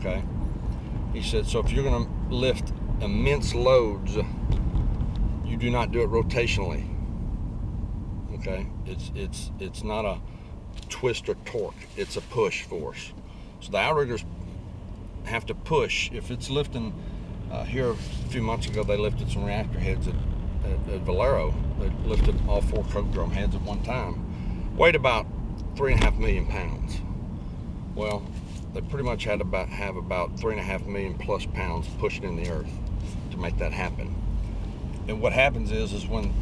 okay? He said, so if you're going to lift immense loads, you do not do it rotationally, okay? It's not a twist or torque, it's a push force. So the outriggers have to push. If it's lifting, here a few months ago they lifted some reactor heads at Valero. They lifted all 4 coke drum heads at one time. Weighed about 3.5 million pounds. Well, they pretty much had to have about 3.5 million plus pounds pushed in the earth to make that happen. And what happens is when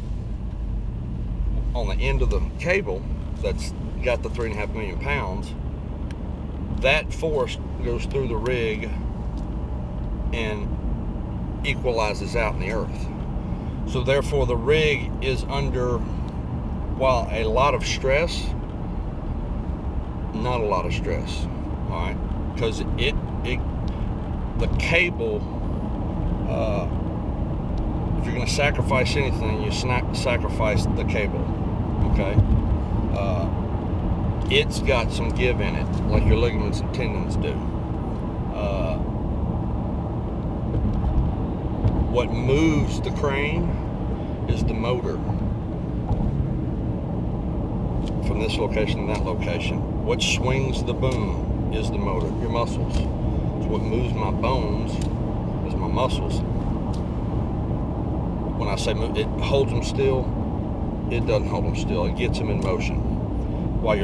on the end of the cable that's got the 3.5 million pounds, that force goes through the rig and equalizes out in the earth. So therefore the rig is under, while a lot of stress, not a lot of stress, all right? Because the cable, if you're going to sacrifice anything, you sacrifice the cable, okay? It's got some give in it, like your ligaments and tendons do. What moves the crane is the motor from this location to that location. What swings the boom is the motor, your muscles. So what moves my bones is my muscles. When I say move, it holds them still. It doesn't hold them still. It gets them in motion. While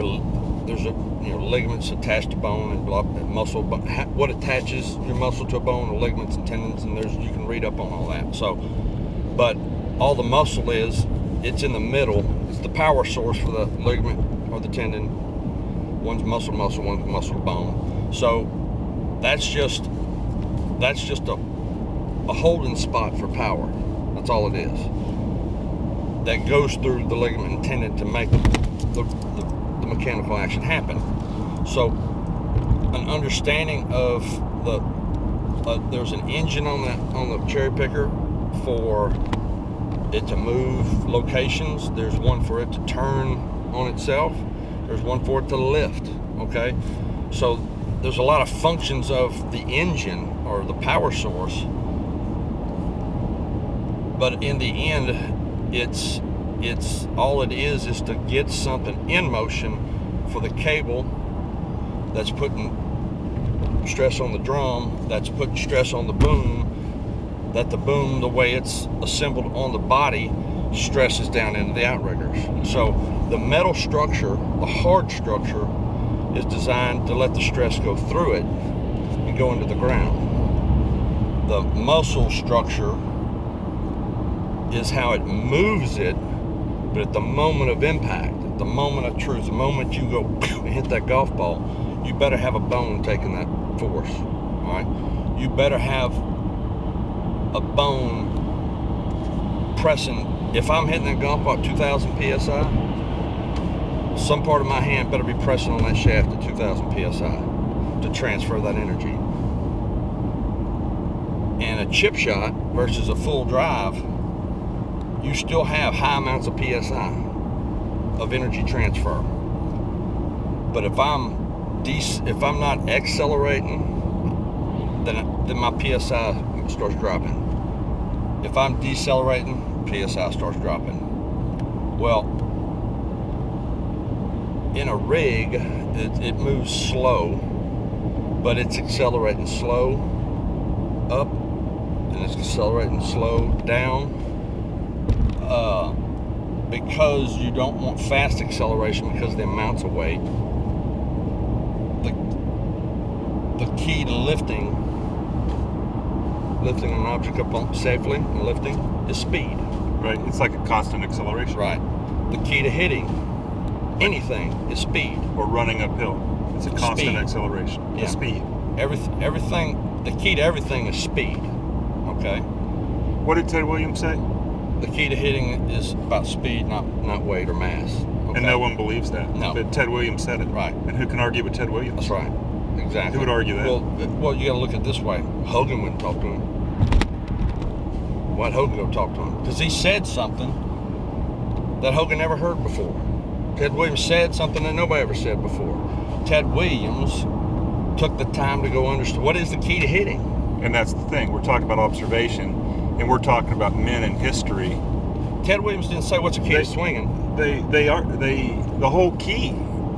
there's ligaments attached to bone and muscle. But what attaches your muscle to a bone are ligaments and tendons, and you can read up on all that. So, but all the muscle it's in the middle. It's the power source for the ligament or the tendon. One's muscle, one's muscle to bone. So that's just a holding spot for power. That's all it is. That goes through the ligament and tendon to make the mechanical action happen. So an understanding of there's an engine on the cherry picker for it to move locations. There's one for it to turn on itself. There's one for it to lift, okay? So there's a lot of functions of the engine or the power source, but in the end, it's all it is to get something in motion for the cable that's putting stress on the drum, that's putting stress on the boom, that the boom, the way it's assembled on the body, stresses down into the outriggers. So the metal structure, the hard structure, is designed to let the stress go through it and go into the ground. The muscle structure is how it moves it, but at the moment of impact, at the moment of truth, the moment you go and hit that golf ball, you better have a bone taking that force, all right? You better have a bone pressing. If I'm hitting that golf ball at 2,000 PSI, some part of my hand better be pressing on that shaft at 2,000 PSI to transfer that energy. And a chip shot versus a full drive, you still have high amounts of PSI of energy transfer. But if I'm not accelerating, then my PSI starts dropping. If I'm decelerating, PSI starts dropping. Well, in a rig, it moves slow, but it's accelerating slow up and it's accelerating slow down. Because you don't want fast acceleration because of the amounts of weight. The key to lifting an object up safely and lifting is speed. Right, it's like a constant acceleration. Right. The key to hitting anything is speed. Or running uphill. It's a constant speed. Acceleration. Yeah. Speed. Everything. The key to everything is speed. Okay. What did Ted Williams say? The key to hitting is about speed, not weight or mass. Okay? And no one believes that. No. But Ted Williams said it. Right. And who can argue with Ted Williams? That's right. Exactly. Who would argue that? Well, you got to look at it this way. Hogan wouldn't talk to him. Why'd Hogan go talk to him? Because he said something that Hogan never heard before. Ted Williams said something that nobody ever said before. Ted Williams took the time to go understand what is the key to hitting. And that's the thing. We're talking about observation, and we're talking about men in history. Ted Williams didn't say what's the key to swinging. The whole key.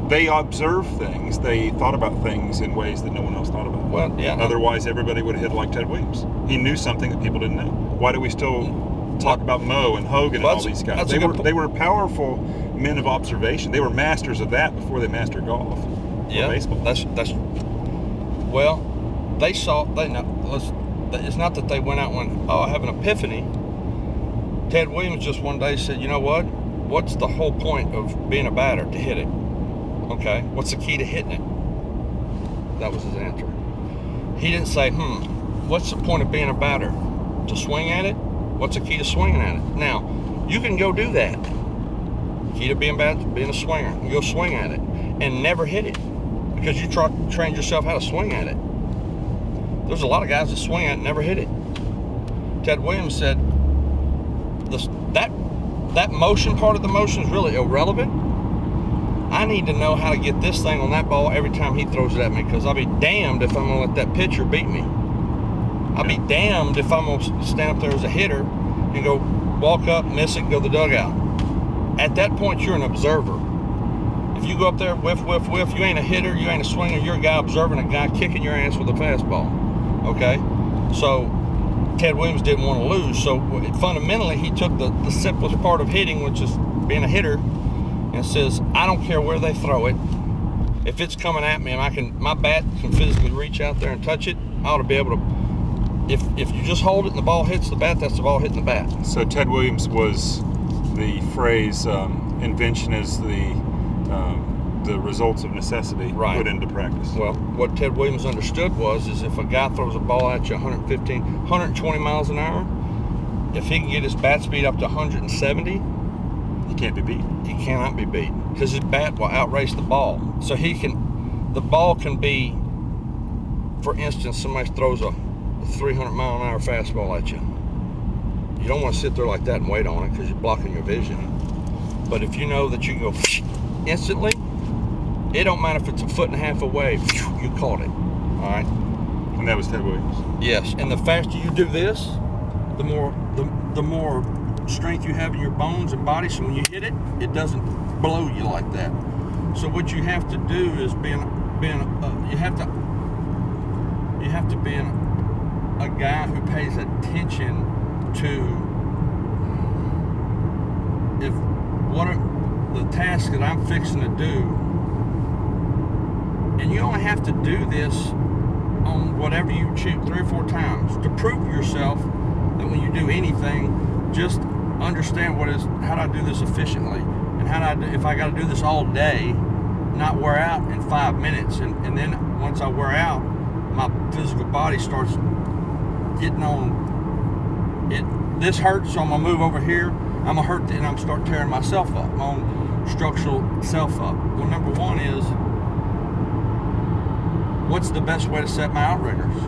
They observed things. They thought about things in ways that no one else thought about. Well, yeah. Otherwise, everybody would have hit like Ted Williams. He knew something that people didn't know. Why do we still talk about Moe and Hogan and all these guys? They were powerful men of observation. They were masters of that before they mastered golf. Yeah, baseball. That's well, they saw. They know. It's not that they went out and went, oh, I have an epiphany. Ted Williams just one day said, you know what? What's the whole point of being a batter? To hit it. Okay. What's the key to hitting it? That was his answer. He didn't say, what's the point of being a batter? To swing at it? What's the key to swinging at it? Now, you can go do that. Key to being a swinger. You go swing at it and never hit it because you trained yourself how to swing at it. There's a lot of guys that swing at it and never hit it. Ted Williams said that motion part of the motion is really irrelevant. I need to know how to get this thing on that ball every time he throws it at me, because I'll be damned if I'm going to let that pitcher beat me. I'll be damned if I'm going to stand up there as a hitter and go walk up, miss it, go to the dugout. At that point, you're an observer. If you go up there, whiff, whiff, whiff, you ain't a hitter, you ain't a swinger, you're a guy observing a guy kicking your ass with a fastball. Okay? So Ted Williams didn't want to lose, so fundamentally he took the simplest part of hitting, which is being a hitter, and says, I don't care where they throw it. If it's coming at me and my bat can physically reach out there and touch it, I ought to be able to. If you just hold it and the ball hits the bat, that's the ball hitting the bat. So Ted Williams was the phrase, invention is the results of necessity put into practice. Well, what Ted Williams understood is if a guy throws a ball at you 115, 120 miles an hour, if he can get his bat speed up to 170, he can't be beat. He cannot be beat because his bat will outrace the ball. So the ball can be, for instance, somebody throws a 300 mile an hour fastball at you. You don't want to sit there like that and wait on it because you're blocking your vision. But if you know that you can go instantly, it don't matter if it's a foot and a half away, you caught it. All right. And that was Ted Williams. Yes, and the faster you do this, the more strength you have in your bones and body. So when you hit it, it doesn't blow you like that. So what you have to do is you have to be a guy who pays attention to what are the tasks that I'm fixing to do. And you only have to do this on whatever you shoot 3 or 4 times to prove yourself that when you do anything, just understand how do I do this efficiently, and if I got to do this all day, not wear out in 5 minutes, and then once I wear out, my physical body starts getting on it. This hurts, so I'm gonna move over here. I'm gonna hurt, and I'm start tearing myself up, my own structural self up. Well, number one is, what's the best way to set my outriggers?